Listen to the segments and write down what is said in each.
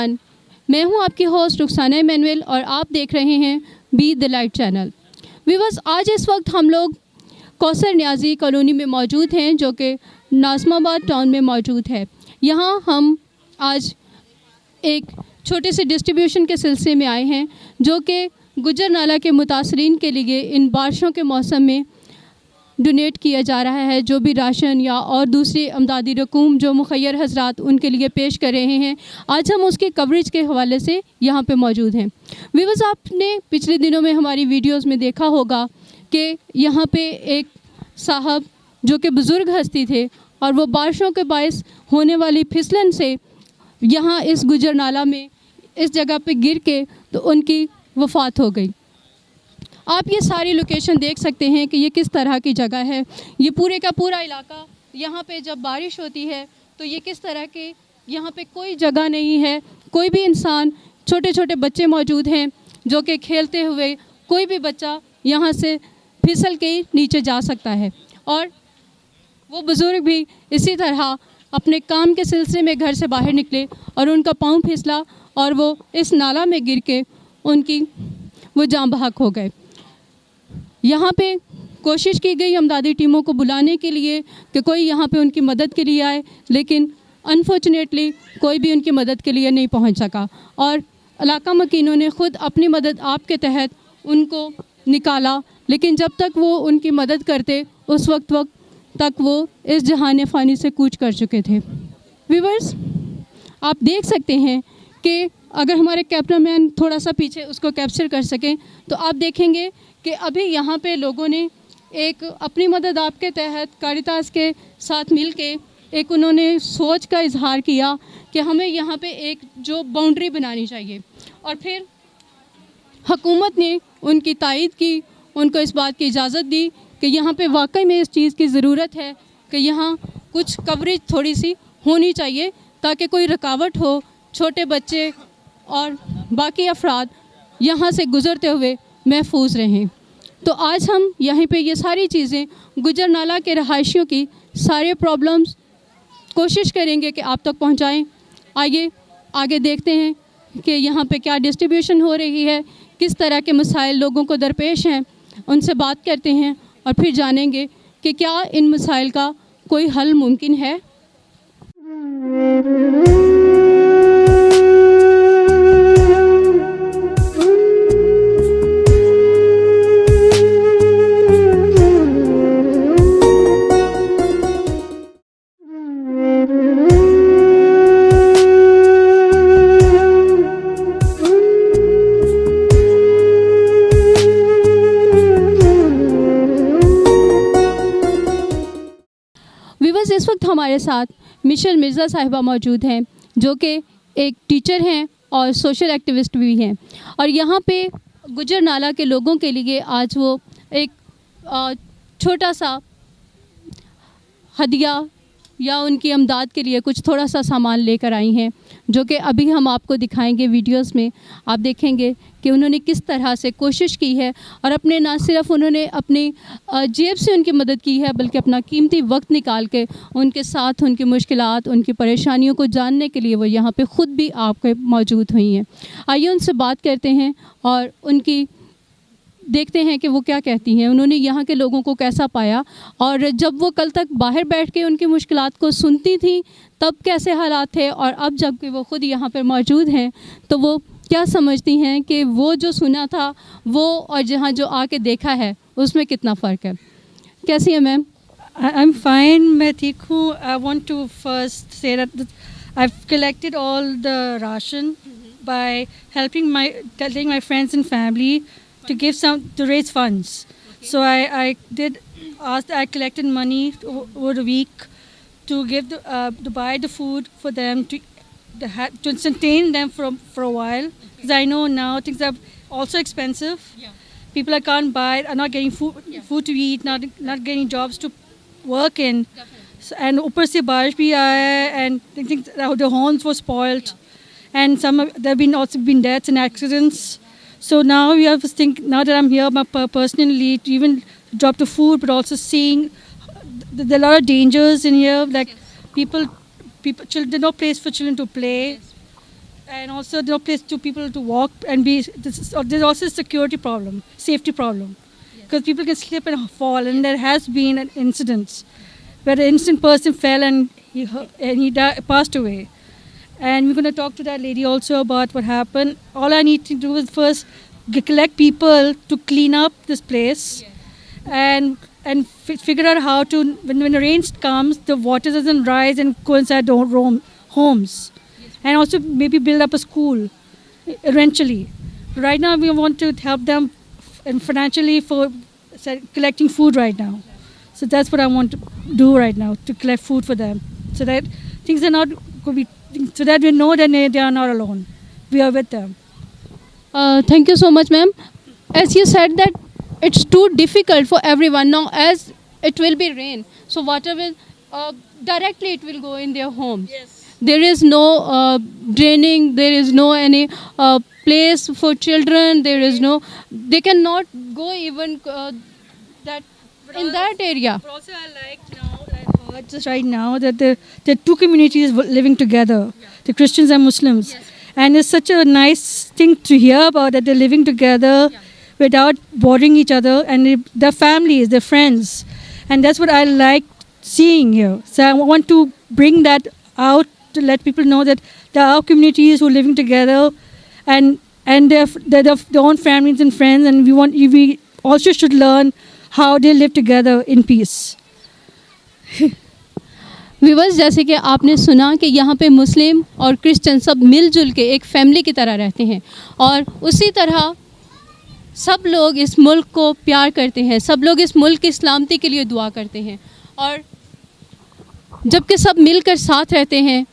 Everyone, मैं हूं आपकी होस्ट रुखसाना इमैनुअल और आप देख रहे हैं be the light channel. Viewers, आज इस वक्त हम लोग कौसर न्याजी कॉलोनी में मौजूद हैं जो कि नाज़िमाबाद टाउन में मौजूद है। यहाँ हम आज एक छोटे से डिस्ट्रीब्यूशन के सिलसिले में आए हैं जो कि गुजर नाला के मुतासरीन के लिए इन बारिशों के मौसम में डोनेट किया जा रहा है। जो भी राशन या और दूसरी अमदादी रकूम जो मुखैर हजरात उनके लिए पेश कर रहे हैं, आज हम उसकी कवरेज के हवाले से यहाँ पे मौजूद हैं। व्यूअर्स, आपने पिछले दिनों में हमारी वीडियोस में देखा होगा कि यहाँ पे एक साहब जो कि बुज़ुर्ग हस्ती थे और वो बारिशों के बायस होने वाली फिसलन से यहाँ इस गुजर नाला में इस जगह पे गिर के तो उनकी वफ़ात हो गई। आप ये सारी लोकेशन देख सकते हैं कि ये किस तरह की जगह है। ये पूरे का पूरा इलाका, यहाँ पे जब बारिश होती है तो ये किस तरह के, यहाँ पे कोई जगह नहीं है, कोई भी इंसान, छोटे छोटे बच्चे मौजूद हैं जो कि खेलते हुए कोई भी बच्चा यहाँ से फिसल के नीचे जा सकता है। और वो बुज़ुर्ग भी इसी तरह अपने काम के सिलसिले में घर से बाहर निकले और उनका पाँव फिसला और वो इस नाला में गिर के उनकी वो जान बहक हो गए। यहाँ पे कोशिश की गई अमदादी टीमों को बुलाने के लिए कि कोई यहाँ पे उनकी मदद के लिए आए, लेकिन अनफॉर्चुनेटली कोई भी उनकी मदद के लिए नहीं पहुँच सका और इलाका मकीनों ने ख़ुद अपनी मदद आप के तहत उनको निकाला। लेकिन जब तक वो उनकी मदद करते उस वक्त तक वो इस जहान फ़ानी से कूच कर चुके थे। व्यूअर्स, आप देख सकते हैं कि अगर हमारे कैमरामैन थोड़ा सा पीछे उसको कैप्चर कर सकें तो आप देखेंगे कि अभी यहाँ पे लोगों ने एक अपनी मदद आपके तहत कारितास के साथ मिलके एक उन्होंने सोच का इजहार किया कि हमें यहाँ पे एक जो बाउंड्री बनानी चाहिए और फिर हुकूमत ने उनकी तायद की, उनको इस बात की इजाज़त दी कि यहाँ पे वाकई में इस चीज़ की ज़रूरत है कि यहाँ कुछ कवरेज थोड़ी सी होनी चाहिए ताकि कोई रुकावट हो, छोटे बच्चे और बाकी अफराद यहाँ से गुज़रते हुए महफूज रहें। तो आज हम यहाँ पे ये सारी चीज़ें गुजर नाला के रहायशियों की सारे प्रॉब्लम्स कोशिश करेंगे कि आप तक पहुँचाएँ। आइए आगे देखते हैं कि यहाँ पे क्या डिस्ट्रीब्यूशन हो रही है, किस तरह के मसाइल लोगों को दरपेश हैं, उनसे बात करते हैं और फिर जानेंगे कि क्या इन मसाइल का कोई हल मुमकिन है। इस वक्त हमारे साथ मिशेल मिर्ज़ा साहिबा मौजूद हैं जो कि एक टीचर हैं और सोशल एक्टिविस्ट भी हैं और यहाँ पे गुजर नाला के लोगों के लिए आज वो एक छोटा सा हदिया या उनकी अमदाद के लिए कुछ थोड़ा सा सामान लेकर आई हैं जो कि अभी हम आपको दिखाएंगे वीडियोस में। आप देखेंगे कि उन्होंने किस तरह से कोशिश की है और अपने ना सिर्फ उन्होंने अपनी जेब से उनकी मदद की है बल्कि अपना कीमती वक्त निकाल के उनके साथ उनकी मुश्किलात, उनकी परेशानियों को जानने के लिए वो यहाँ पे ख़ुद भी आपके मौजूद हुई हैं। आइए उनसे बात करते हैं और उनकी देखते हैं कि वो क्या कहती हैं, उन्होंने यहाँ के लोगों को कैसा पाया और जब वो कल तक बाहर बैठ के उनकी मुश्किलात को सुनती थी तब कैसे हालात थे और अब जबकि वो ख़ुद यहाँ पर मौजूद हैं तो वो क्या समझती हैं कि वो जो सुना था वो और जहाँ जो आके देखा है उसमें कितना फ़र्क है। कैसी है मैम? आई एम फाइन, मैं ठीक हूँ। I want to first say that I have collected all the ration by helping my friends and family to give some, to raise funds. So I collected money over the week to give to buy the food for them to sustain them for a while, because I know now things are also expensive. People can't buy, are not getting food to eat, not getting jobs to work in. So, and ऊपर से बारिश भी आया and I think the horns were spoiled and there have been also been deaths and accidents. So now we have to think, now that I'm here personally, to even drop the food, but also seeing there are a lot of dangers in here, like people, children, no place for children to play, and also no place to people to walk and be. There's also a security problem, safety problem, because people can slip and fall, and there has been an incident where the innocent person fell and he passed away. And we're going to talk to that lady also about what happened. All I need to do is first collect people to clean up this place, and figure out how to, when the rain comes, the water doesn't rise and go inside the homes. And also maybe build up a school eventually. Right now we want to help them and financially for collecting food right now. So that's what I want to do right now, to collect food for them, so that things are not going to be, so that we know that they are not alone. We are with them. Thank you so much, ma'am. As you said that it's too difficult for everyone now, as it will be rain, so water will directly it will go in their homes. Yes. There is no draining, there is no any place for children, there is no, they cannot go even that in that area. But also I like now, I heard just right now that there are two communities living together, the Christians and Muslims. Yes. And it's such a nice thing to hear about, that they're living together without bothering each other, and their families, their friends. And that's what I like seeing here. So I want to bring that out to let people know that there are communities who are living together, and they're their own families and friends, and we also should learn how they live together in peace. Viewers, जैसे कि आपने सुना कि यहाँ पे मुस्लिम और Christian सब मिलजुल के एक फैमिली की तरह रहते हैं, और उसी तरह सब लोग इस मुल्क को प्यार करते हैं, सब लोग इस मुल्क की सलामती के लिए दुआ करते हैं। और जबकि सब मिलकर साथ रहते हैं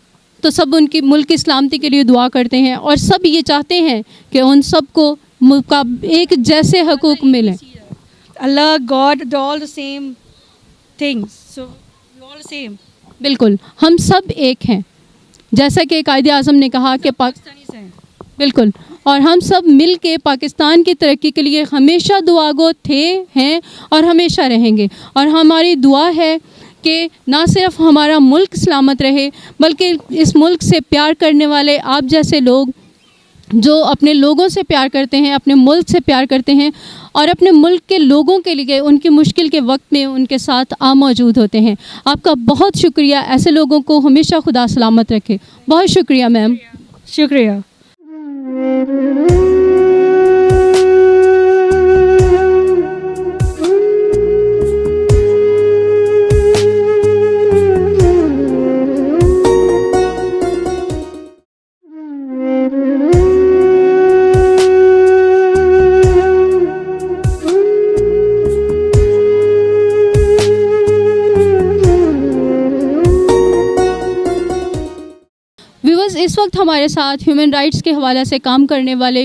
तो सब उनकी मुल्क की सलामती के लिए दुआ करते हैं, और सब ये चाहते हैं कि उन सबको मुल्क का एक जैसे हकूक़ मिले। Allah, God, they're all the same things. So we're all the same. बिल्कुल, हम सब एक हैं, जैसा कि कायदे आज़म ने कहा कि Pakistanis हैं. बिल्कुल, और हम सब मिल के पाकिस्तान की तरक्की के लिए हमेशा दुआगो थे, हैं और हमेशा रहेंगे। और हमारी दुआ है कि ना सिर्फ हमारा मुल्क सलामत रहे, बल्कि इस मुल्क से प्यार करने वाले आप जैसे लोग जो अपने लोगों से प्यार करते हैं, अपने मुल्क से प्यार करते हैं, और अपने मुल्क के लोगों के लिए उनकी मुश्किल के वक्त में उनके साथ मौजूद होते हैं। आपका बहुत शुक्रिया, ऐसे लोगों को हमेशा खुदा सलामत रखे। बहुत शुक्रिया मैम। शुक्रिया। इस वक्त हमारे साथ ह्यूमन राइट्स के हवाले से काम करने वाले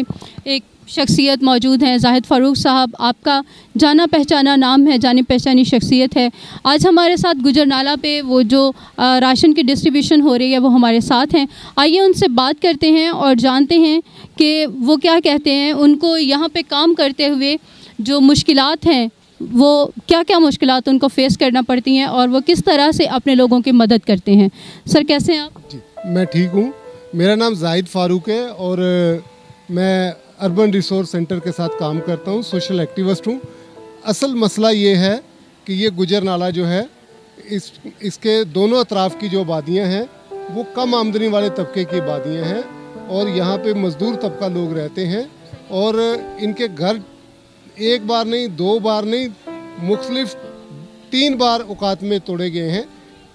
एक शख्सियत मौजूद हैं, जाहिद फ़ारूक साहब। आपका जाना पहचाना नाम है, जानी पहचानी शख्सियत है। आज हमारे साथ गुजरनाला पे वो जो राशन की डिस्ट्रीब्यूशन हो रही है वो हमारे साथ हैं। आइए उनसे बात करते हैं और जानते हैं कि वो क्या कहते हैं। उनको यहाँ पे काम करते हुए जो मुश्किलात हैं, वो क्या क्या मुश्किलात उनको फ़ेस करना पड़ती हैं, और वो किस तरह से अपने लोगों की मदद करते हैं। सर कैसे हैं आप? जी, मैं ठीक हूँ। मेरा नाम जाहिद फ़ारूक है और मैं अर्बन रिसोर्स सेंटर के साथ काम करता हूँ, सोशल एक्टिविस्ट हूँ। असल मसला ये है कि ये गुजरनाला जो है, इसके दोनों अतराफ़ की जो आबादियाँ हैं वो कम आमदनी वाले तबके की आबादियाँ हैं, और यहाँ पे मज़दूर तबका लोग रहते हैं, और इनके घर एक बार नहीं, दो बार नहीं, मुख्तलिफ 3 बार औकात में तोड़े गए हैं।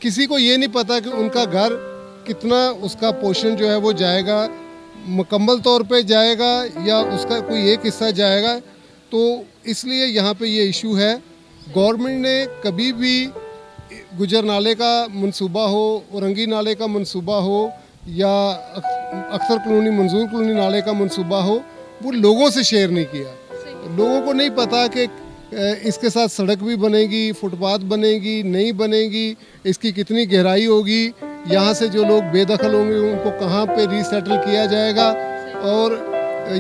किसी को ये नहीं पता कि उनका घर कितना, उसका पोषण जो है वो जाएगा, मुकम्मल तौर पे जाएगा या उसका कोई एक हिस्सा जाएगा। तो इसलिए यहाँ पे ये इशू है। गवर्नमेंट ने कभी भी गुजरनाले का मंसूबा हो, औरंगी नाले का मंसूबा हो या अख्तर कॉलोनी, मंजूर कॉलोनी नाले का मंसूबा हो, वो लोगों से शेयर नहीं किया। लोगों को नहीं पता कि इसके साथ सड़क भी बनेगी, फुटपाथ बनेगी, नहीं बनेगी, इसकी कितनी गहराई होगी, यहाँ से जो लोग बेदखल होंगे उनको कहाँ पे रीसेटल किया जाएगा। और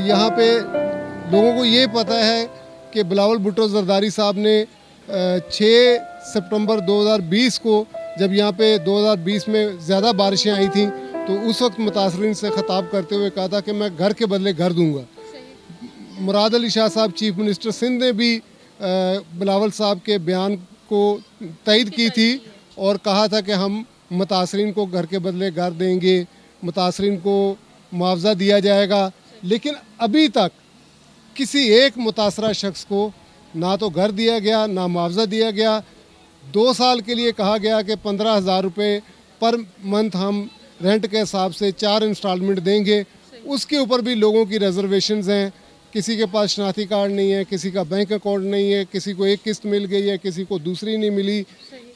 यहाँ पे लोगों को ये पता है कि बिलावल भुट्टो जरदारी साहब ने 6 सितंबर 2020 को, जब यहाँ पे 2020 में ज़्यादा बारिशें आई थी, तो उस वक्त मुतासरीन से ख़ताब करते हुए कहा था कि मैं घर के बदले घर दूंगा। मुराद अली शाह साहब चीफ मिनिस्टर सिंध ने भी बिलावल साहब के बयान को तईद की थी और कहा था कि हम मुतासरीन को घर के बदले घर देंगे, मुतासरीन को मुआवजा दिया जाएगा। लेकिन अभी तक किसी एक मुतासरा शख्स को ना तो घर दिया गया ना मुआवजा दिया गया। 2 साल के लिए कहा गया कि 15,000 रुपये पर मंथ हम रेंट के हिसाब से 4 इंस्टॉलमेंट देंगे। उसके ऊपर भी लोगों की रिजर्वेशंस हैं। किसी के पास शनाख्ती कार्ड नहीं है, किसी का बैंक अकाउंट नहीं है, किसी को एक किस्त मिल गई है, किसी को दूसरी नहीं मिली।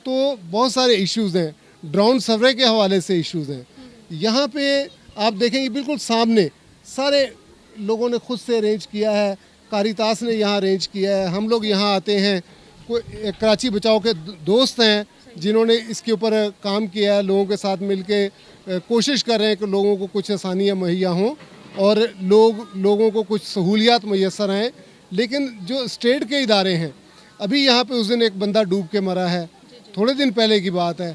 तो बहुत सारे इश्यूज़ हैं। ड्रोन सर्वे के हवाले से इश्यूज़ हैं। यहाँ पे आप देखेंगे बिल्कुल सामने सारे लोगों ने खुद से अरेंज किया है। कारितास ने यहाँ अरेंज किया है। हम लोग यहाँ आते हैं, कोई कराची बचाओ के दोस्त हैं जिन्होंने इसके ऊपर काम किया है, लोगों के साथ मिलके कोशिश कर रहे हैं कि लोगों को कुछ आसानियाँ मुहैया हों और लोगों को कुछ सहूलियात मैसर आएँ। लेकिन जो स्टेट के इदारे हैं, अभी यहाँ पे उस दिन एक बंदा डूब के मरा है, थोड़े दिन पहले की बात है।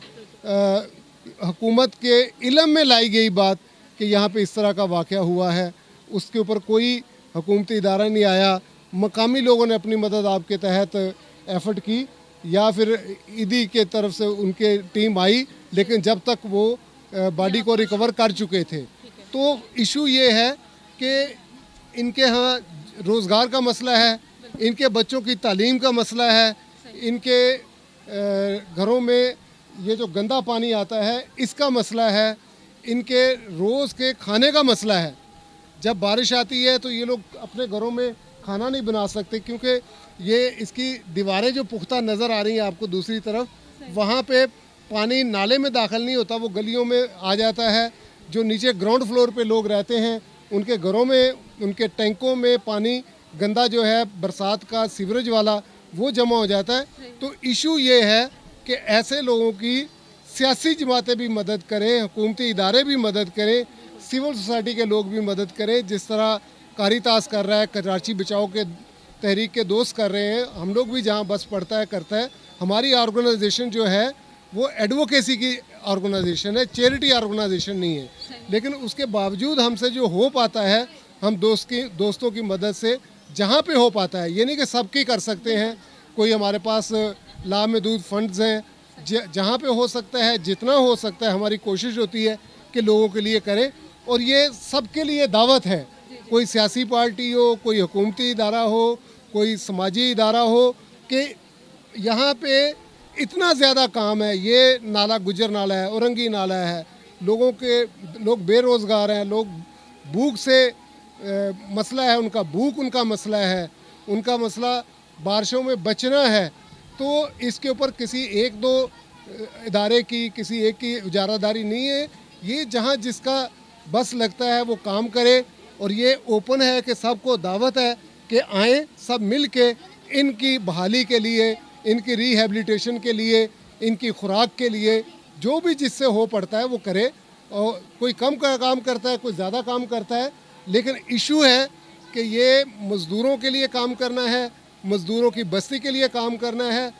हुकूमत के इल्म में लाई गई बात कि यहाँ पे इस तरह का वाक़या हुआ है, उसके ऊपर कोई हुकूमती इदारा नहीं आया। मकामी लोगों ने अपनी मदद आपके तहत एफर्ट की या फिर ईदी के तरफ से उनके टीम आई, लेकिन जब तक वो बॉडी को रिकवर कर चुके थे। तो इशू ये है कि इनके यहाँ रोज़गार का मसला है, इनके बच्चों की तालीम का मसला है, इनके घरों में ये जो गंदा पानी आता है इसका मसला है, इनके रोज़ के खाने का मसला है। जब बारिश आती है तो ये लोग अपने घरों में खाना नहीं बना सकते क्योंकि ये इसकी दीवारें जो पुख्ता नज़र आ रही हैं आपको दूसरी तरफ, वहाँ पे पानी नाले में दाखिल नहीं होता, वो गलियों में आ जाता है। जो नीचे ग्राउंड फ्लोर पे लोग रहते हैं उनके घरों में, उनके टैंकों में पानी गंदा जो है बरसात का सीवरेज वाला वो जमा हो जाता है। तो इशू ये है कि ऐसे लोगों की सियासी जमातें भी मदद करें, हुकूमती इदारे भी मदद करें, सिविल सोसाइटी के लोग भी मदद करें। जिस तरह कारितास कर रहा है, कराची बचाओ के तहरीक के दोस्त कर रहे हैं, हम लोग भी जहाँ बस पड़ता है करता है। हमारी ऑर्गेनाइजेशन जो है वो एडवोकेसी की ऑर्गेनाइजेशन है, चैरिटी ऑर्गेनाइजेशन नहीं है। लेकिन उसके बावजूद हमसे जो हो पाता है, हम दोस्तों की मदद से जहाँ पे हो पाता है, ये नहीं कि सबकी कर सकते हैं। कोई हमारे पास लामहदूद फंड्स हैं, जहाँ पे हो सकता है, जितना हो सकता है हमारी कोशिश होती है कि लोगों के लिए करें। और ये सबके लिए दावत है, कोई सियासी पार्टी हो, कोई हुकूमती इदारा हो, कोई समाजी इदारा हो, कि यहाँ पे इतना ज़्यादा काम है। ये नाला गुजर नाला है, औरंगी नाला है, लोग बेरोज़गार हैं, लोग भूख से मसला है, उनका मसला है, उनका मसला बारिशों में बचना है। तो इसके ऊपर किसी एक दो इदारे की, किसी एक की इजारादारी नहीं है। ये जहाँ जिसका बस लगता है वो काम करे। और ये ओपन है कि सबको दावत है कि आएँ, सब मिल के इनकी बहाली के लिए, इनकी रिहेबिलिटेशन के लिए, इनकी खुराक के लिए जो भी जिससे हो पड़ता है वो करे। और कोई कम का काम करता है, कोई ज़्यादा काम करता है, लेकिन इशू है कि ये मज़दूरों के लिए काम करना है, मज़दूरों की बस्ती के लिए काम करना है,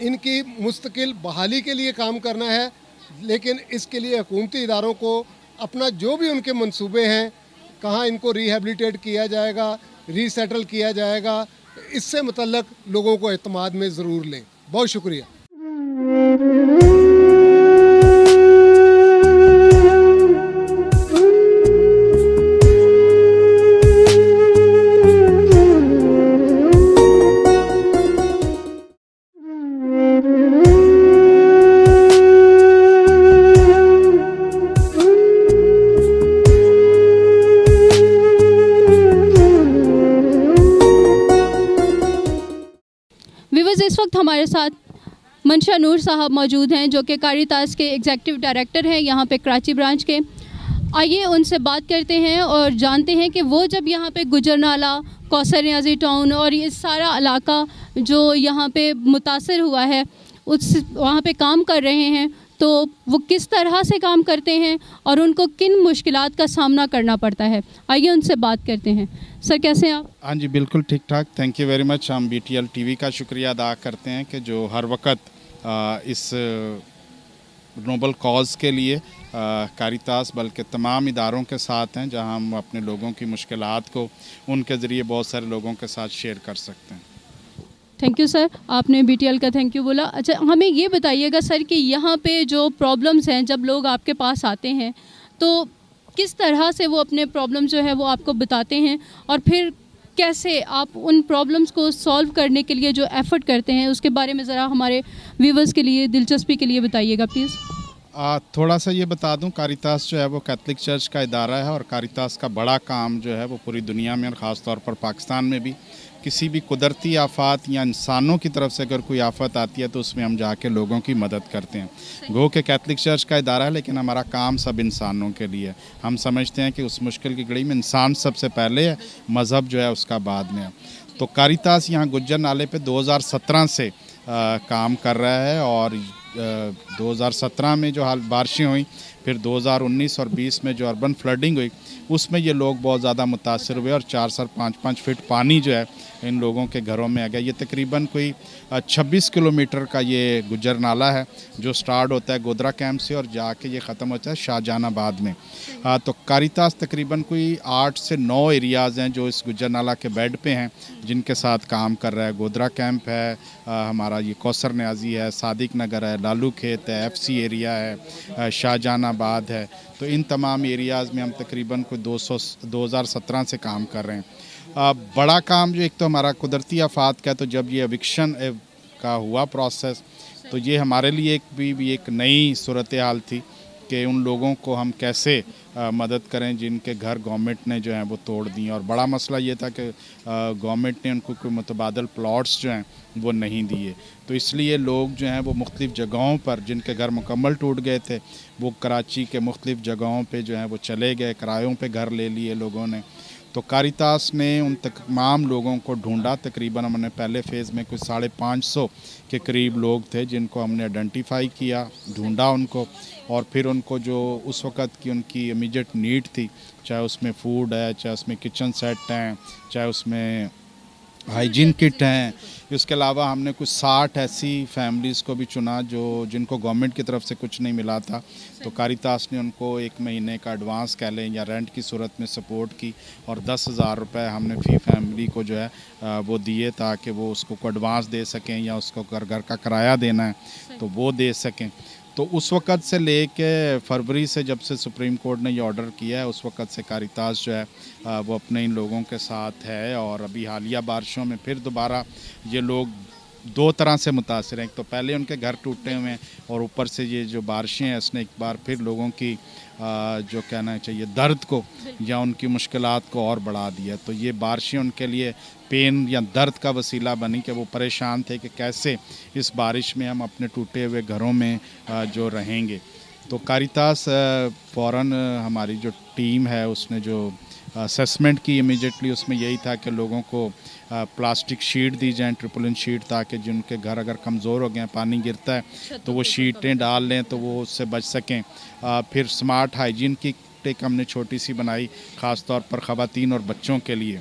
इनकी मुस्तकिल बहाली के लिए काम करना है। लेकिन इसके लिए हुकूमती इदारों को अपना जो भी उनके मंसूबे हैं, कहाँ इनको रिहेबिलिटेट किया जाएगा, रीसेटल किया जाएगा, इससे मुतल्लक लोगों को एतमाद में ज़रूर लें। बहुत शुक्रिया। इस वक्त हमारे साथ मंशा नूर साहब मौजूद हैं जो कि कारितास के एग्जीक्यूटिव डायरेक्टर हैं यहाँ पे कराची ब्रांच के। आइए उनसे बात करते हैं और जानते हैं कि वो जब यहाँ पे गुजरनाला, कौसर न्याजी टाउन और ये सारा इलाका जो यहाँ पे मुतासर हुआ है उस वहाँ पे काम कर रहे हैं, तो वो किस तरह से काम करते हैं और उनको किन मुश्किलात का सामना करना पड़ता है। आइए उनसे बात करते हैं। सर कैसे हैं आप? हाँ जी, बिल्कुल ठीक ठाक, थैंक यू वेरी मच। हम BTL TV का शुक्रिया अदा करते हैं कि जो हर वक्त इस नोबल कॉज़ के लिए कारितास बल्कि तमाम इदारों के साथ हैं, जहां हम अपने लोगों की मुश्किलात को उनके ज़रिए बहुत सारे लोगों के साथ शेयर कर सकते हैं। थैंक यू सर, आपने बीटीएल का थैंक यू बोला। अच्छा, हमें ये बताइएगा सर कि यहाँ पे जो प्रॉब्लम्स हैं, जब लोग आपके पास आते हैं तो किस तरह से वो अपने प्रॉब्लम जो है वो आपको बताते हैं, और फिर कैसे आप उन प्रॉब्लम्स को सॉल्व करने के लिए जो एफ़र्ट करते हैं उसके बारे में ज़रा हमारे व्यूवर्स के लिए दिलचस्पी के लिए बताइएगा प्लीज़। थोड़ा सा ये बता दूं, कारितास जो है वो कैथलिक चर्च का इदारा है, और कारितास का बड़ा काम जो है वो पूरी दुनिया में और ख़ास तौर पर पाकिस्तान में भी किसी भी कुदरती आफात या इंसानों की तरफ से अगर कोई आफत आती है तो उसमें हम जाके लोगों की मदद करते हैं। गो के कैथलिक चर्च का इदारा है, लेकिन हमारा काम सब इंसानों के लिए है। हम समझते हैं कि उस मुश्किल की घड़ी में इंसान सबसे पहले है, मज़हब जो है उसका बाद में है। तो कारितास यहाँ गुज्जर नाले पे 2017 से काम कर रहा है, और 2017 में जो हाल बारिशें हुई, फिर 2019 और 20 में जो अर्बन फ्लडिंग हुई, उसमें ये लोग बहुत ज़्यादा मुतासर हुए और 4 से 5 फीट पानी जो है इन लोगों के घरों में आ गया। ये तकरीबन कोई 26 किलोमीटर का ये गुज्जर नाला है, जो स्टार्ट होता है गोदरा कैंप से और जाके ये ख़त्म होता है शाहजहानाबाद में। तो कारितास तकरीबन कोई 8 से 9 एरियाज़ हैं जो इस गुज्जर नाला के बेड पे हैं, जिनके साथ काम कर रहा है। गोदरा कैंप है, हमारा ये कौसर न्याजी है, सादिक नगर है, लालू खेत है, FC एरिया है, शाहजहानाबाद है। तो इन तमाम एरियाज़ में हम तकरीबन कोई 2017 से काम कर रहे हैं। बड़ा काम जो एक तो हमारा कुदरती आफात का, तो जब ये एविक्शन का हुआ प्रोसेस, तो ये हमारे लिए एक नई सूरत हाल थी कि उन लोगों को हम कैसे मदद करें जिनके घर गवर्नमेंट ने जो है वो तोड़ दिए। और बड़ा मसला ये था कि गवर्नमेंट ने उनको कोई मुतबादल प्लॉट्स जो हैं वो नहीं दिए। तो इसलिए लोग जो हैं वो मुख्तलिफ़ जगहों पर, जिनके घर मुकम्मल टूट गए थे, वो कराची के मुख्तलिफ़ जगहों पे जो है वो चले गए, किरायों पे घर ले लिए लोगों ने। तो कारितास ने उन तमाम लोगों को ढूंढा। तकरीबन हमने पहले फ़ेज़ में कुछ 550 के करीब लोग थे जिनको हमने आइडेंटिफाई किया, ढूंढा उनको, और फिर उनको जो उस वक़्त की उनकी इमीडिएट नीड थी, चाहे उसमें फ़ूड है, चाहे उसमें किचन सेट हैं, चाहे उसमें हाइजीन किट हैं। इसके अलावा हमने कुछ 60 ऐसी फैमिलीज़ को भी चुना जिनको गवर्नमेंट की तरफ से कुछ नहीं मिला था। तो कारितास ने उनको 1 महीने का एडवांस कह लें या रेंट की सूरत में सपोर्ट की, और 10,000 रुपये हमने फ़ी फैमिली को जो है वो दिए, ताकि वो उसको एडवांस दे सकें, या उसको घर का किराया देना है तो वो दे सकें। तो उस वक़्त से लेके फरवरी से, जब से सुप्रीम कोर्ट ने ये ऑर्डर किया है, उस वक़्त से कारितास जो है वो अपने इन लोगों के साथ है। और अभी हालिया बारिशों में फिर दोबारा ये लोग 2 तरह से मुतासिर हैं। एक तो पहले उनके घर टूटे हुए हैं, और ऊपर से ये जो बारिशें हैं इसने एक बार फिर लोगों की जो कहना चाहिए दर्द को या उनकी मुश्किलात को और बढ़ा दिया। तो ये बारिशें उनके लिए पेन या दर्द का वसीला बनी कि वो परेशान थे कि कैसे इस बारिश में हम अपने टूटे हुए घरों में जो रहेंगे। तो कारितास फ़ौरन हमारी जो टीम है उसने जो असेसमेंट की इमीडिएटली, उसमें यही था कि लोगों को प्लास्टिक शीट दी जाए, ट्रिपल शीट, ताकि जिनके घर अगर कमज़ोर हो गए, पानी गिरता है तो वो शीटें डाल लें तो वो उससे बच सकें। फिर स्मार्ट हाइजीन की टेक हमने छोटी सी बनाई, ख़ास तौर पर ख़वातीन और बच्चों के लिए।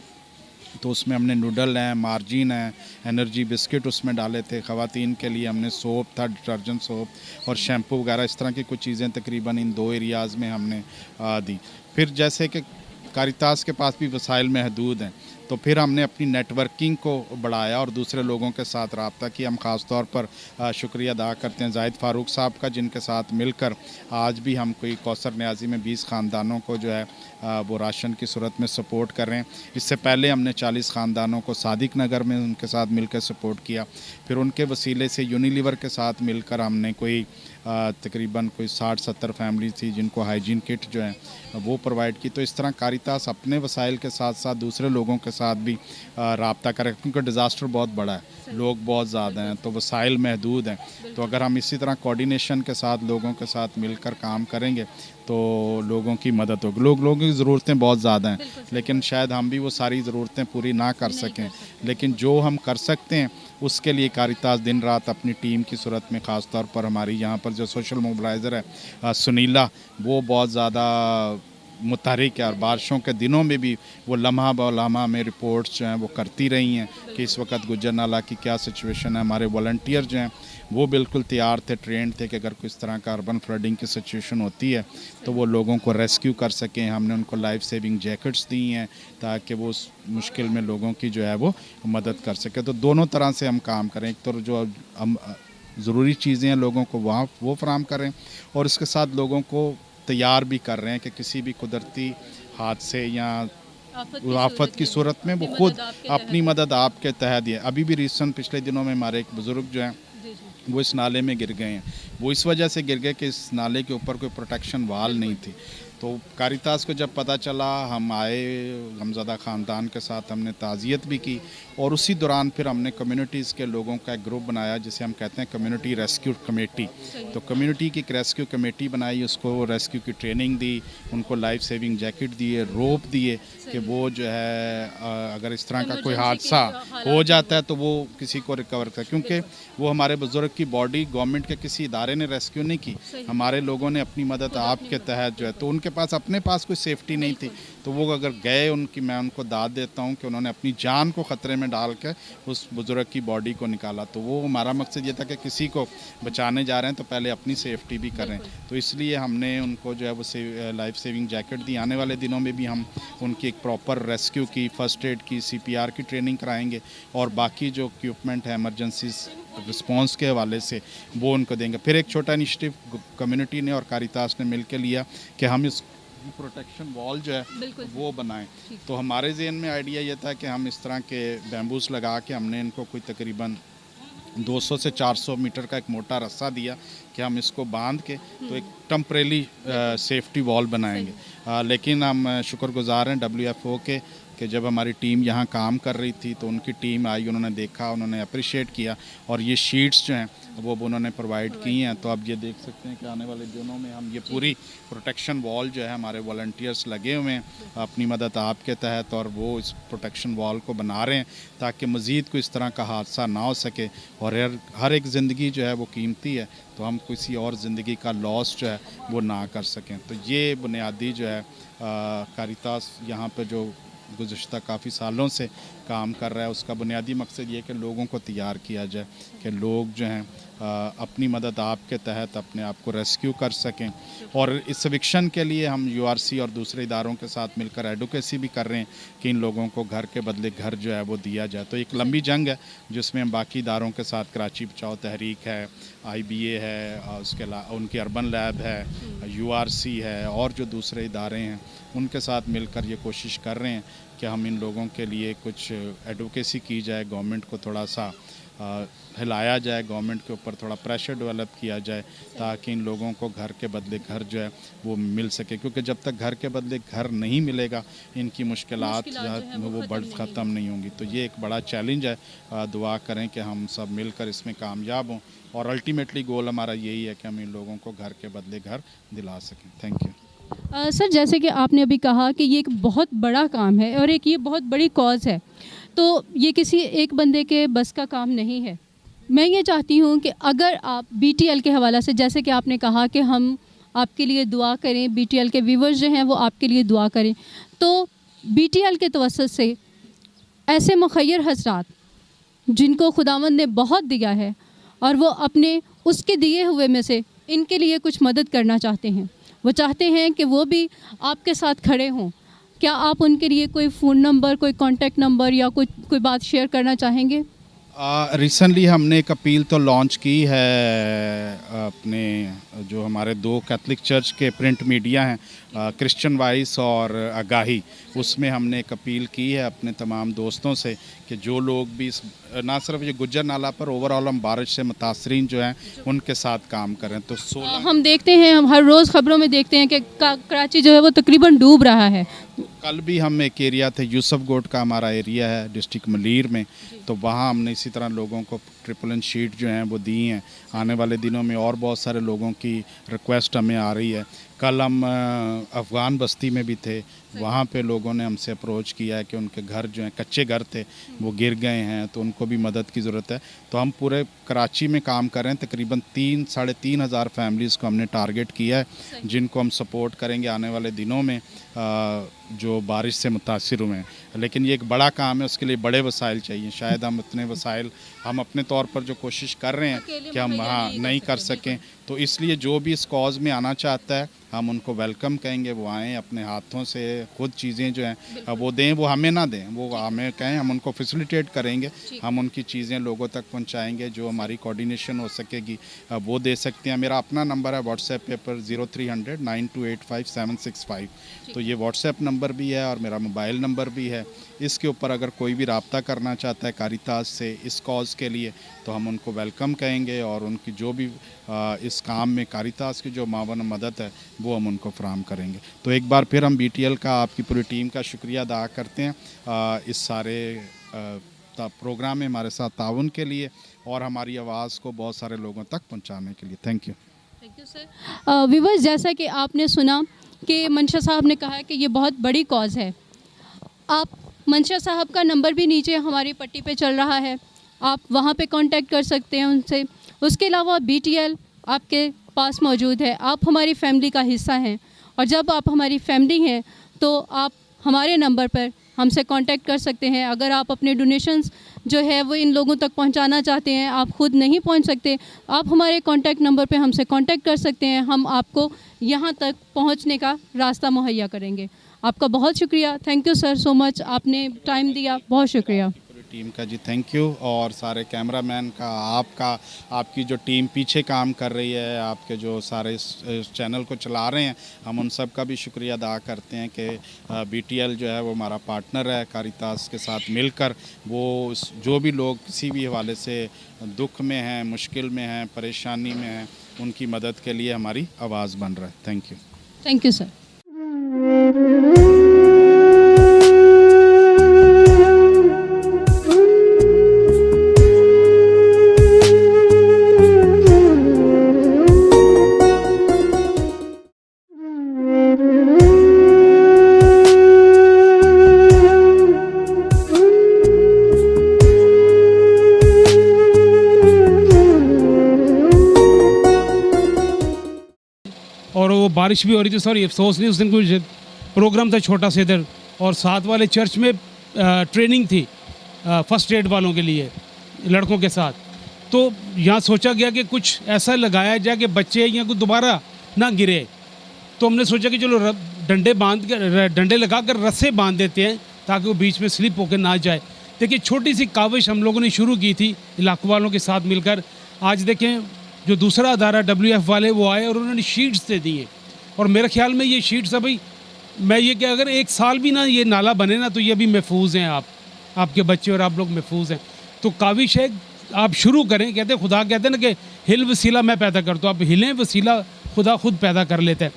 तो उसमें हमने नूडल हैं, मार्जिन है, एनर्जी बिस्किट उसमें डाले थे। ख़वातीन के लिए हमने सोप था, डिटर्जेंट सोप और शैम्पू वगैरह, इस तरह की कुछ चीज़ें तकरीबन इन 2 एरियाज़ में हमने दी। फिर जैसे कि कारितास के पास भी वसाइल महदूद हैं, तो फिर हमने अपनी नेटवर्किंग को बढ़ाया और दूसरे लोगों के साथ रब्ता किया। हम ख़ास तौर पर शुक्रिया अदा करते हैं जाहिद फ़ारूक साहब का, जिनके साथ मिलकर आज भी हम कोई कौसर न्याजी में 20 ख़ानदानों को जो है वो राशन की सूरत में सपोर्ट कर रहे हैं। इससे पहले हमने 40 ख़ानदानों को सादिक नगर में उनके साथ मिलकर सपोर्ट किया। फिर उनके वसीले से यूनिलीवर के साथ मिलकर हमने कोई तकरीबन कोई 60-70 फैमिली थी जिनको हाइजीन किट जो है वो प्रोवाइड की। तो इस तरह कारितास अपने वसाइल के साथ साथ दूसरे लोगों के साथ भी रब्ता करें, क्योंकि डिज़ास्टर बहुत बड़ा है, लोग बहुत ज़्यादा हैं, तो वसाइल महदूद हैं। तो अगर हम इसी तरह कोऑर्डिनेशन के साथ लोगों के साथ मिलकर काम करेंगे तो लोगों की मदद होगी। लोगों की ज़रूरतें बहुत ज़्यादा हैं, लेकिन शायद हम भी वो सारी ज़रूरतें पूरी ना कर सकें, लेकिन जो हम कर सकते हैं उसके लिए कारितास दिन रात अपनी टीम की सूरत में, ख़ास तौर पर हमारी यहाँ पर जो सोशल मोबिलाइज़र है सुनीला, वो बहुत ज़्यादा मुतहरिक है। और बारिशों के दिनों में भी वो लम्हा ब लम्हा में रिपोर्ट्स जो हैं वो करती रही हैं कि इस वक्त गुज्जर नाला की क्या सिचुएशन है। हमारे वॉलंटियर जो हैं वो बिल्कुल तैयार थे, ट्रेंड थे कि अगर कोई इस तरह का अर्बन फ्लडिंग की सिचुएशन होती है तो वो लोगों को रेस्क्यू कर सकें। हमने उनको लाइफ सेविंग जैकेट्स दी हैं ताकि वो उस मुश्किल में लोगों की जो है वो मदद कर सके। तो दोनों तरह से हम काम करें, एक तो जो हम ज़रूरी चीज़ें हैं लोगों को वहाँ वो फराहम करें और इसके साथ लोगों को तैयार भी कर रहे हैं कि किसी भी कुदरती हादसे या आफत की सूरत में वो खुद अपनी मदद आपके तहत है। अभी भी रिसेंट पिछले दिनों में हमारे एक बुज़ुर्ग जो हैं वो इस नाले में गिर गए हैं। वो इस वजह से गिर गए कि इस नाले के ऊपर कोई प्रोटेक्शन वाल नहीं थी। तो कारितास को जब पता चला हम आए, गमज़दा ख़ानदान के साथ हमने ताज़ियत भी की और उसी दौरान फिर हमने कम्युनिटीज़ के लोगों का एक ग्रुप बनाया जिसे हम कहते हैं कम्युनिटी रेस्क्यू कमेटी। तो कम्युनिटी की एक रेस्क्यू कमेटी बनाई, उसको रेस्क्यू की ट्रेनिंग दी, उनको लाइफ सेविंग जैकेट दिए, रोप दिए कि वो जो है अगर इस तरह का कोई हादसा हो जाता है तो वो किसी को रिकवर करे, क्योंकि वो हमारे बुज़ुर्ग की बॉडी गवर्नमेंट के किसी इदारे ने रेस्क्यू नहीं की, हमारे लोगों ने अपनी मदद आपके तहत जो है, तो उनके पास अपने पास कोई सेफ्टी नहीं थी। तो वो अगर गए उनकी, मैं उनको दाद देता हूँ कि उन्होंने अपनी जान को ख़तरे में डाल के उस बुज़ुर्ग की बॉडी को निकाला। तो वो हमारा मकसद ये था कि किसी को बचाने जा रहे हैं तो पहले अपनी सेफ्टी भी करें। तो इसलिए हमने उनको जो है वो लाइफ सेविंग जैकेट दी। आने वाले दिनों में भी हम उनकी एक प्रॉपर रेस्क्यू की, फ़र्स्ट एड की, CPR की ट्रेनिंग कराएंगे और बाकी जो इक्विपमेंट है इमरजेंसी रिस्पांस के हवाले से वो उनको देंगे। फिर एक छोटा इनिशिएटिव कम्युनिटी ने और कारितास ने मिलकर लिया कि हम इस प्रोटेक्शन वॉल जो है वो बनाएं। तो हमारे ज़हन में आइडिया ये था कि हम इस तरह के बैम्बूस लगा के हमने इनको कोई तकरीबन 200 से 400 मीटर का एक मोटा रस्सा दिया कि हम इसको बांध के तो एक टेम्परेरी सेफ्टी वॉल बनाएंगे। लेकिन हम शुक्रगुजार हैं WFO के कि जब हमारी टीम यहाँ काम कर रही थी तो उनकी टीम आई, उन्होंने देखा, उन्होंने अप्रिशिएट किया और ये शीट्स जो हैं वो उन्होंने प्रोवाइड की हैं। तो अब ये देख सकते हैं कि आने वाले दिनों में हम ये पूरी प्रोटेक्शन वॉल जो है, हमारे वॉलंटियर्स लगे हुए हैं अपनी मदद आपके तहत और वो इस प्रोटेक्शन वॉल को बना रहे हैं ताकि मज़ीद कोई इस तरह का हादसा ना हो सके। और हर एक ज़िंदगी जो है वो कीमती है, तो हम किसी और ज़िंदगी का लॉस जो है वो ना कर सकें। तो ये बुनियादी जो है कारितास यहाँ पर जो गुज़श्ता काफ़ी सालों से काम कर रहा है, उसका बुनियादी मकसद ये है कि लोगों को तैयार किया जाए कि लोग जो हैं अपनी मदद आपके तहत अपने आप को रेस्क्यू कर सकें। और इस एविक्शन के लिए हम URC और दूसरे इदारों के साथ मिलकर एडवोकेसी भी कर रहे हैं कि इन लोगों को घर के बदले घर जो है वो दिया जाए। तो एक लंबी जंग है जिसमें हम बाकी इदारों के साथ, कराची बचाओ तहरीक है, IBA है, उसके अलावा उनकी अर्बन लैब है, URC है और जो दूसरे इदारे हैं उनके साथ मिलकर ये कोशिश कर रहे हैं कि हम इन लोगों के लिए कुछ एडवोकेसी की जाए, गवर्नमेंट को थोड़ा सा हिलाया जाए, गवर्नमेंट के ऊपर थोड़ा प्रेशर डेवलप किया जाए ताकि इन लोगों को घर के बदले घर जो है वो मिल सके। क्योंकि जब तक घर के बदले घर नहीं मिलेगा इनकी मुश्किलात वो बढ़ ख़त्म नहीं होंगी। तो ये एक बड़ा चैलेंज है। दुआ करें कि हम सब मिलकर इसमें कामयाब हों और अल्टीमेटली गोल हमारा यही है कि हम इन लोगों को घर के बदले घर दिला सकें। Thank you. सर, जैसे कि आपने अभी कहा कि ये एक बहुत बड़ा काम है और एक ये बहुत बड़ी कॉज है, तो ये किसी एक बंदे के बस का काम नहीं है। मैं ये चाहती हूँ कि अगर आप BTL के हवाला से, जैसे कि आपने कहा कि हम आपके लिए दुआ करें, BTL के व्यूवर्स जो हैं वो आपके लिए दुआ करें, तो BTL के तवस्सुत से ऐसे मुखय्यर हज़रात जिनको खुदावंद ने बहुत दिया है और वो अपने उसके दिए हुए में से इनके लिए कुछ मदद करना चाहते हैं, वो चाहते हैं कि वो भी आपके साथ खड़े हों, क्या आप उनके लिए कोई फ़ोन नंबर, कोई कॉन्टैक्ट नंबर या कोई बात शेयर करना चाहेंगे? रिसेंटली हमने एक अपील तो लॉन्च की है अपने जो हमारे 2 कैथलिक चर्च के प्रिंट मीडिया हैं, क्रिश्चियन वॉइस और आगाही, उसमें हमने एक अपील की है अपने तमाम दोस्तों से कि जो लोग भी ना सिर्फ ये गुज्जर नाला पर ओवरऑल हम बारिश से मुतासरीन जो हैं उनके साथ काम करें। तो 16 हम देखते हैं, हम हर रोज़ ख़बरों में देखते हैं कि कराची जो है वो तकरीबन डूब रहा है। कल भी हम एक एरिया थे, यूसुफ गोट का हमारा एरिया है डिस्ट्रिक्ट मलीर में, तो वहाँ हमने इसी तरह लोगों को ट्रिपल एन शीट जो हैं वो दी हैं। आने वाले दिनों में और बहुत सारे लोगों की रिक्वेस्ट हमें आ रही है। कल हम अफ़गान बस्ती में भी थे, वहाँ पे लोगों ने हमसे अप्रोच किया है कि उनके घर जो हैं कच्चे घर थे वो गिर गए हैं, तो उनको भी मदद की ज़रूरत है। तो हम पूरे कराची में काम कर रहे हैं, तकरीबन 3-3,500 फैमिलीज़ को हमने टारगेट किया है, जिनको हम सपोर्ट करेंगे आने वाले दिनों में जो बारिश से मुतासिर हुए हैं। लेकिन ये एक बड़ा काम है, उसके लिए बड़े वसाइल चाहिए। शायद हम इतने वसाइल हम अपने तौर पर जो कोशिश कर रहे हैं कि हम वहाँ नहीं कर सकें, तो इसलिए जो भी इस कॉज़ में आना चाहता है हम उनको वेलकम कहेंगे, वो आएँ, अपने हाथों से खुद चीज़ें जो हैं वो दें, वो हमें ना दें, वो हमें कहें, हम उनको फैसिलिटेट करेंगे, हम उनकी चीज़ें लोगों तक पहुंचाएंगे, जो हमारी कोऑर्डिनेशन हो सकेगी वो दे सकते हैं। मेरा अपना नंबर है व्हाट्सएप पे पर 0300 9285 765, तो ये व्हाट्सएप नंबर भी है और मेरा मोबाइल नंबर भी है। इसके ऊपर अगर कोई भी रब्ता करना चाहता है कारितास से इस कॉज़ के लिए, तो हम उनको वेलकम कहेंगे और उनकी जो भी इस काम में कारितास की जो मावन मदद है वो हम उनको फराहम करेंगे। तो एक बार फिर हम BTL का, आपकी पूरी टीम का शुक्रिया अदा करते हैं इस सारे प्रोग्राम में हमारे साथ ताउन के लिए और हमारी आवाज़ को बहुत सारे लोगों तक पहुंचाने के लिए। Thank you sir. व्यूअर्स, जैसा कि आपने सुना कि मंशा साहब ने कहा कि ये बहुत बड़ी कॉज़ है। आप मंशा साहब का नंबर भी नीचे हमारी पट्टी पे चल रहा है, आप वहाँ पे कांटेक्ट कर सकते हैं उनसे। उसके अलावा BTL आपके पास मौजूद है, आप हमारी फैमिली का हिस्सा हैं और जब आप हमारी फैमिली हैं तो आप हमारे नंबर पर हमसे कांटेक्ट कर सकते हैं। अगर आप अपने डोनेशंस जो है वो इन लोगों तक पहुंचाना चाहते हैं, आप खुद नहीं पहुंच सकते, आप हमारे कांटेक्ट नंबर पे हमसे कांटेक्ट कर सकते हैं, हम आपको यहां तक पहुंचने का रास्ता मुहैया करेंगे। आपका बहुत शुक्रिया, thank you sir so much, आपने टाइम दिया, बहुत शुक्रिया। टीम का जी थैंक यू, और सारे कैमरामैन का, आपका, आपकी जो टीम पीछे काम कर रही है, आपके जो सारे इस चैनल को चला रहे हैं, हम उन सब का भी शुक्रिया अदा करते हैं कि BTL जो है वो हमारा पार्टनर है कारितास के साथ मिलकर। वो जो भी लोग किसी भी हवाले से दुख में हैं, मुश्किल में हैं, परेशानी में हैं, उनकी मदद के लिए हमारी आवाज़ बन रहा है। Thank you. Thank you sir. और वो बारिश भी हो रही थी। सॉरी, अफसोस नहीं, उस दिन कुछ प्रोग्राम था छोटा सा इधर, और साथ वाले चर्च में ट्रेनिंग थी फर्स्ट एड वालों के लिए लड़कों के साथ। तो यहाँ सोचा गया कि कुछ ऐसा लगाया जाए कि बच्चे यहाँ को दोबारा ना गिरे। तो हमने सोचा कि चलो डंडे लगा कर रस्से बांध देते हैं ताकि वो बीच में स्लिप होकर ना जाए। देखिए, छोटी सी काविश हम लोगों ने शुरू की थी इलाकों वालों के साथ मिलकर। आज देखें, जो दूसरा अदारा WF वाले वो आए और उन्होंने शीट्स दे दिए, और मेरे ख्याल में ये शीट्स अभी, मैं ये कि अगर 1 साल भी ना ये नाला बने ना, तो ये अभी महफूज हैं, आपके बच्चे और आप लोग महफूज हैं। तो काविश है, आप शुरू करें। कहते खुदा कहते हैं ना कि हिल वसीला मैं पैदा करता हूँ, आप हिलें, वसीला खुदा खुद पैदा कर लेता है।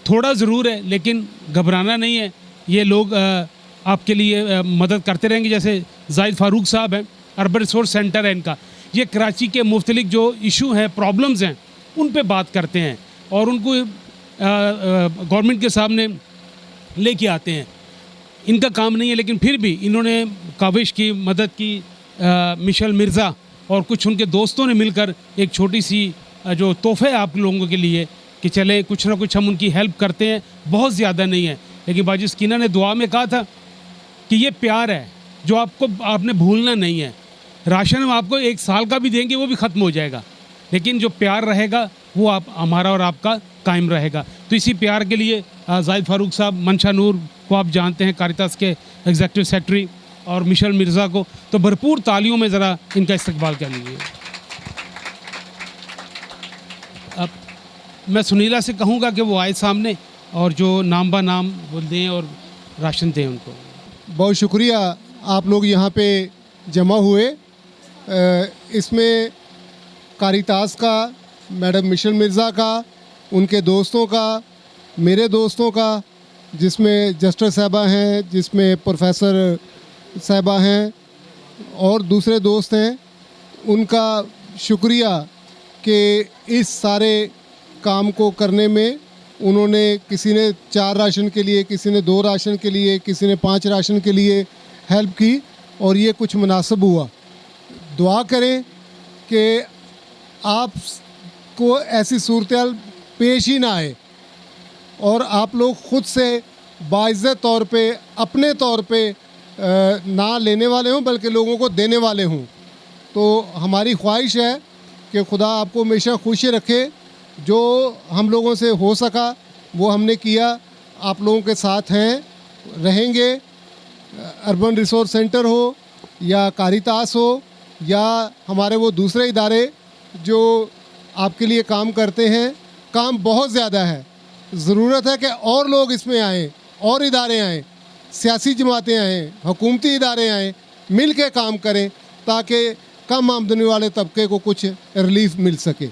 थोड़ा ज़रूर है लेकिन घबराना नहीं है। ये लोग आपके लिए मदद करते रहेंगे। जैसे जाहिद फारूक साहब हैं, अर्बन रिसोर्स सेंटर है इनका, ये कराची के मुख्तलिफ जो इशू हैं, प्रॉब्लम्स हैं, उन पे बात करते हैं और उनको गवर्नमेंट के सामने लेके आते हैं। इनका काम नहीं है लेकिन फिर भी इन्होंने काविश की मदद की। मिशेल मिर्ज़ा और कुछ उनके दोस्तों ने मिलकर एक छोटी सी जो तोहफे आप लोगों के लिए कि चले कुछ ना कुछ हम उनकी हेल्प करते हैं। बहुत ज़्यादा नहीं है लेकिन बाजी स्कीना ने दुआ में कहा था कि ये प्यार है जो आपने भूलना नहीं है। राशन हम आपको 1 साल का भी देंगे वो भी ख़त्म हो जाएगा, लेकिन जो प्यार रहेगा वो आप हमारा और आपका कायम रहेगा। तो इसी प्यार के लिए जाहिद फारूक साहब, मंशा नूर को आप जानते हैं कारितास के एग्जीक्यूटिव सेक्रेटरी, और मिशेल मिर्ज़ा को, तो भरपूर तालियों में ज़रा इनका इस्तकबाल कर लीजिए। अब मैं सुनीला से कहूँगा कि वो आए सामने और जो नाम बा नाम वो दें और राशन दें उनको। बहुत शुक्रिया आप लोग यहाँ पे जमा हुए। इसमें कारितास का, मैडम मिशेल मिर्ज़ा का, उनके दोस्तों का, मेरे दोस्तों का, जिसमें जस्टर साहबा हैं, जिसमें प्रोफेसर साहबा हैं और दूसरे दोस्त हैं, उनका शुक्रिया कि इस सारे काम को करने में उन्होंने किसी ने 4 राशन के लिए, किसी ने 2 राशन के लिए, किसी ने 5 राशन के लिए हेल्प की और ये कुछ मुनासिब हुआ। दुआ करें कि आपको ऐसी सूरत पेश ही ना आए और आप लोग ख़ुद से बाइज़्ज़त तौर पे, अपने तौर पे ना लेने वाले हों बल्कि लोगों को देने वाले हों। तो हमारी ख्वाहिश है कि खुदा आपको हमेशा खुश रखे। जो हम लोगों से हो सका वो हमने किया, आप लोगों के साथ हैं, रहेंगे। अर्बन रिसोर्स सेंटर हो या कारितास हो या हमारे वो दूसरे इदारे जो आपके लिए काम करते हैं, काम बहुत ज़्यादा है। ज़रूरत है कि और लोग इसमें आएँ, और इदारे आएँ, सियासी जमातें आएँ, हुकूमती इदारे आएँ, मिल के काम करें ताकि कम आमदनी वाले तबके को कुछ रिलीफ मिल सके।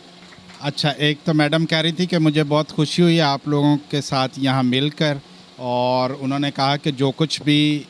अच्छा, एक तो मैडम कह रही थी कि मुझे बहुत खुशी हुई आप लोगों के साथ यहाँ मिलकर, और उन्होंने कहा कि जो कुछ भी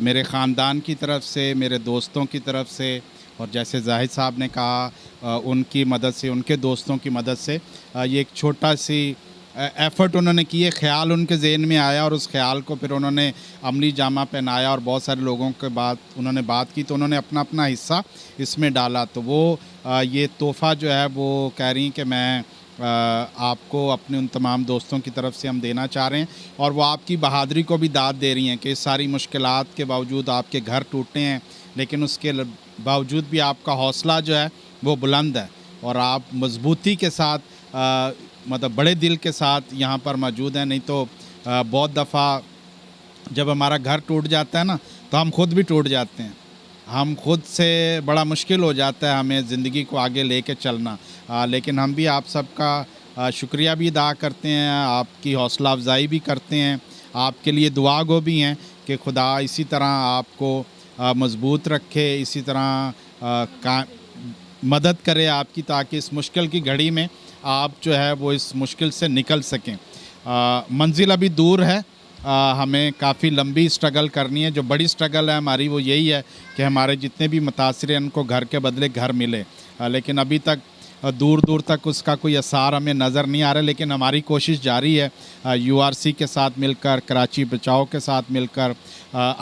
मेरे ख़ानदान की तरफ से, मेरे दोस्तों की तरफ से, और जैसे जाहिद साहब ने कहा उनकी मदद से, उनके दोस्तों की मदद से, ये एक छोटा सी एफ़र्ट उन्होंने किए, ख़्याल उनके ज़हन में आया और उस ख़्याल को फिर उन्होंने अमली जामा पहनाया और बहुत सारे लोगों के बाद उन्होंने बात की तो उन्होंने अपना अपना हिस्सा इसमें डाला। तो वो ये तोहफ़ा जो है वो कह रही कि मैं आपको अपने उन तमाम दोस्तों की तरफ से हम देना चाह रहे हैं, और वो आपकी बहादुरी को भी दाद दे रही हैं कि इस सारी मुश्किलात के बावजूद आपके घर टूटे हैं, लेकिन उसके बावजूद भी आपका हौसला जो है वो बुलंद है और आप मजबूती के साथ मतलब बड़े दिल के साथ यहाँ पर मौजूद हैं। नहीं तो बहुत दफ़ा जब हमारा घर टूट जाता है ना तो हम खुद भी टूट जाते हैं, हम खुद से बड़ा मुश्किल हो जाता है हमें ज़िंदगी को आगे लेके चलना। लेकिन हम भी आप सबका शुक्रिया भी अदा करते हैं, आपकी हौसला अफजाई भी करते हैं, आपके लिए दुआ गो भी हैं कि खुदा इसी तरह आपको मज़बूत रखे, इसी तरह मदद करे आपकी, ताकि इस मुश्किल की घड़ी में आप जो है वो इस मुश्किल से निकल सकें। मंजिल अभी दूर है, हमें काफ़ी लंबी स्ट्रगल करनी है। जो बड़ी स्ट्रगल है हमारी वो यही है कि हमारे जितने भी मुतासिर हैं उनको घर के बदले घर मिले, लेकिन अभी तक दूर दूर तक उसका कोई असर हमें नज़र नहीं आ रहा। लेकिन हमारी कोशिश जारी है URC के साथ मिलकर, कराची बचाओ के साथ मिलकर,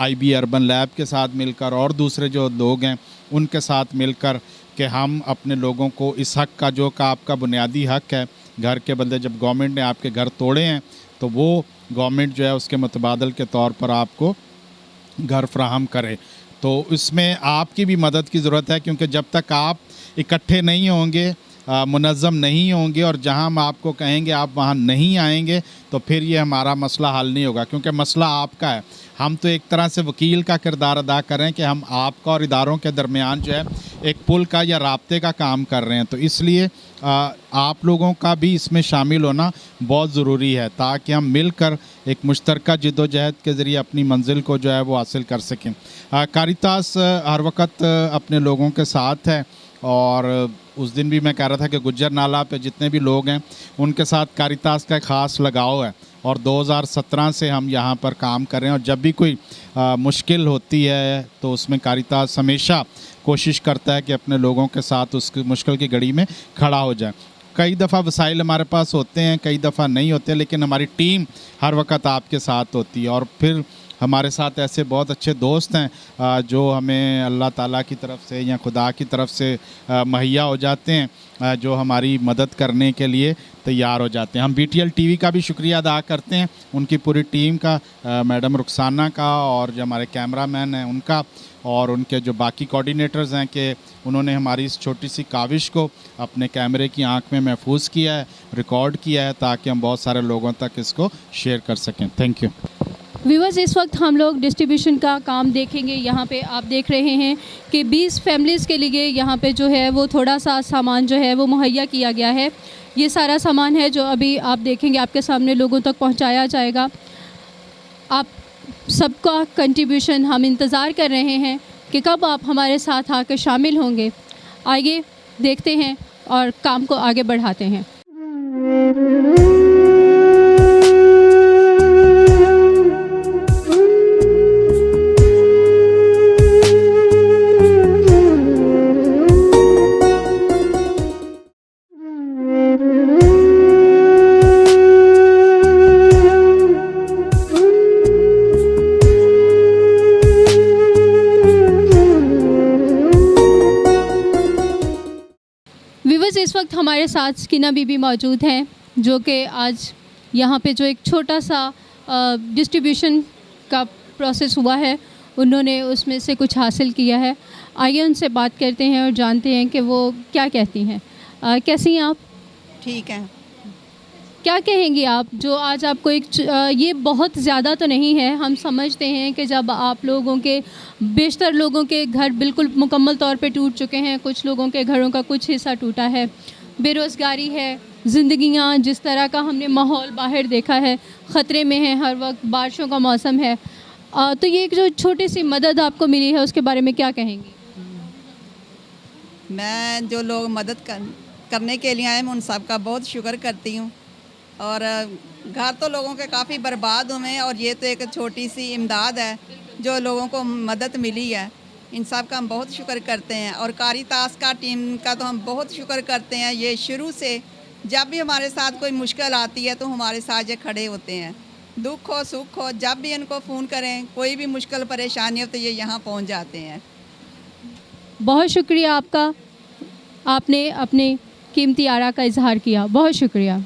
IB अर्बन लैब के साथ मिलकर और दूसरे जो लोग हैं उनके साथ मिलकर कि हम अपने लोगों को इस हक़ का, जो का आपका बुनियादी हक़ है, घर के बदले जब गवर्नमेंट ने आपके घर तोड़े हैं तो वो गवर्नमेंट जो है उसके मुतबादल के तौर पर आपको घर फ्राहम करे। तो इसमें आपकी भी मदद की ज़रूरत है, क्योंकि जब तक आप इकट्ठे नहीं होंगे, मुनज़्ज़म नहीं होंगे और जहां हम आपको कहेंगे आप वहां नहीं आएंगे तो फिर ये हमारा मसला हल नहीं होगा, क्योंकि मसला आपका है। हम तो एक तरह से वकील का किरदार अदा कर रहे हैं कि हम आपका और इदारों के दरमियान जो है एक पुल का या राब्ते का काम कर रहे हैं। तो इसलिए आप लोगों का भी इसमें शामिल होना बहुत ज़रूरी है, ताकि हम मिलकर एक मुश्तरका जिद्दोजहद के ज़रिए अपनी मंजिल को जो है वो हासिल कर सकें। कारितास हर वक्त अपने लोगों के साथ है, और उस दिन भी मैं कह रहा था कि गुज्जर नाला पे जितने भी लोग हैं उनके साथ कारितास का ख़ास लगाव है, और 2017 से हम यहाँ पर काम कर रहे हैं। और जब भी कोई मुश्किल होती है तो उसमें कारितास हमेशा कोशिश करता है कि अपने लोगों के साथ उस मुश्किल की घड़ी में खड़ा हो जाए। कई दफ़ा वसाइल हमारे पास होते हैं, कई दफ़ा नहीं होते, लेकिन हमारी टीम हर वक्त आपके साथ होती है। और फिर हमारे साथ ऐसे बहुत अच्छे दोस्त हैं जो हमें अल्लाह ताला की तरफ से या खुदा की तरफ से मुहैया हो जाते हैं, जो हमारी मदद करने के लिए तैयार हो जाते हैं। हम BTL TV का भी शुक्रिया अदा करते हैं, उनकी पूरी टीम का, मैडम रुखसाना का और जो हमारे कैमरामैन हैं उनका, और उनके जो बाकी कोऑर्डिनेटर्स हैं कि उन्होंने हमारी इस छोटी सी काविश को अपने कैमरे की आंख में महफूज किया है, रिकॉर्ड किया है, ताकि हम बहुत सारे लोगों तक इसको शेयर कर सकें। Thank you. व्यूअर्स, इस वक्त हम लोग डिस्ट्रीब्यूशन का काम देखेंगे। यहाँ पे आप देख रहे हैं कि 20 फैमिलीज़ के लिए यहाँ पे जो है वो थोड़ा सा सामान जो है वो मुहैया किया गया है। ये सारा सामान है जो अभी आप देखेंगे आपके सामने लोगों तक पहुँचाया जाएगा। आप सबका कंट्रीब्यूशन हम इंतज़ार कर रहे हैं कि कब आप हमारे साथ आकर शामिल होंगे। आइए देखते हैं और काम को आगे बढ़ाते हैं। हमारे साथ सकीना बीबी मौजूद हैं, जो कि आज यहाँ पे जो एक छोटा सा डिस्ट्रीब्यूशन का प्रोसेस हुआ है, उन्होंने उसमें से कुछ हासिल किया है। आइए उनसे बात करते हैं और जानते हैं कि वो क्या कहती हैं। कैसी हैं आप? ठीक है। क्या कहेंगी आप, जो आज आपको ये बहुत ज़्यादा तो नहीं है, हम समझते हैं कि जब आप लोगों के बेशतर लोगों के घर बिल्कुल मुकम्मल तौर पे टूट चुके हैं, कुछ लोगों के घरों का कुछ हिस्सा टूटा है, बेरोज़गारी है, ज़िंदगियाँ जिस तरह का हमने माहौल बाहर देखा है ख़तरे में है, हर वक्त बारिशों का मौसम है, तो ये एक जो छोटी सी मदद आपको मिली है उसके बारे में क्या कहेंगी? मैं जो लोग मदद करने के लिए आए, मैं उन सब का बहुत शुक्र करती हूँ। और घर तो लोगों के काफ़ी बर्बाद हुए हैं, और ये तो एक छोटी सी इमदाद है जो लोगों को मदद मिली है। इन सब का हम बहुत शुक्र करते हैं। और कारितास का टीम का तो हम बहुत शुक्र करते हैं। ये शुरू से जब भी हमारे साथ कोई मुश्किल आती है तो हमारे साथ ये खड़े होते हैं। दुख हो सुख हो, जब भी इनको फ़ोन करें, कोई भी मुश्किल परेशानी हो तो ये यहाँ पहुँच जाते हैं। बहुत शुक्रिया आपका, आपने अपने कीमती आरा का इजहार किया, बहुत शुक्रिया।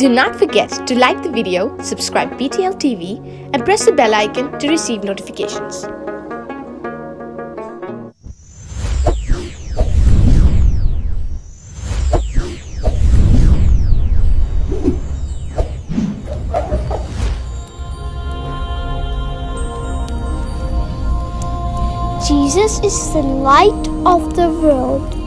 Do not forget to like the video, subscribe BTL TV and press the bell icon to receive notifications. Jesus is the light of the world.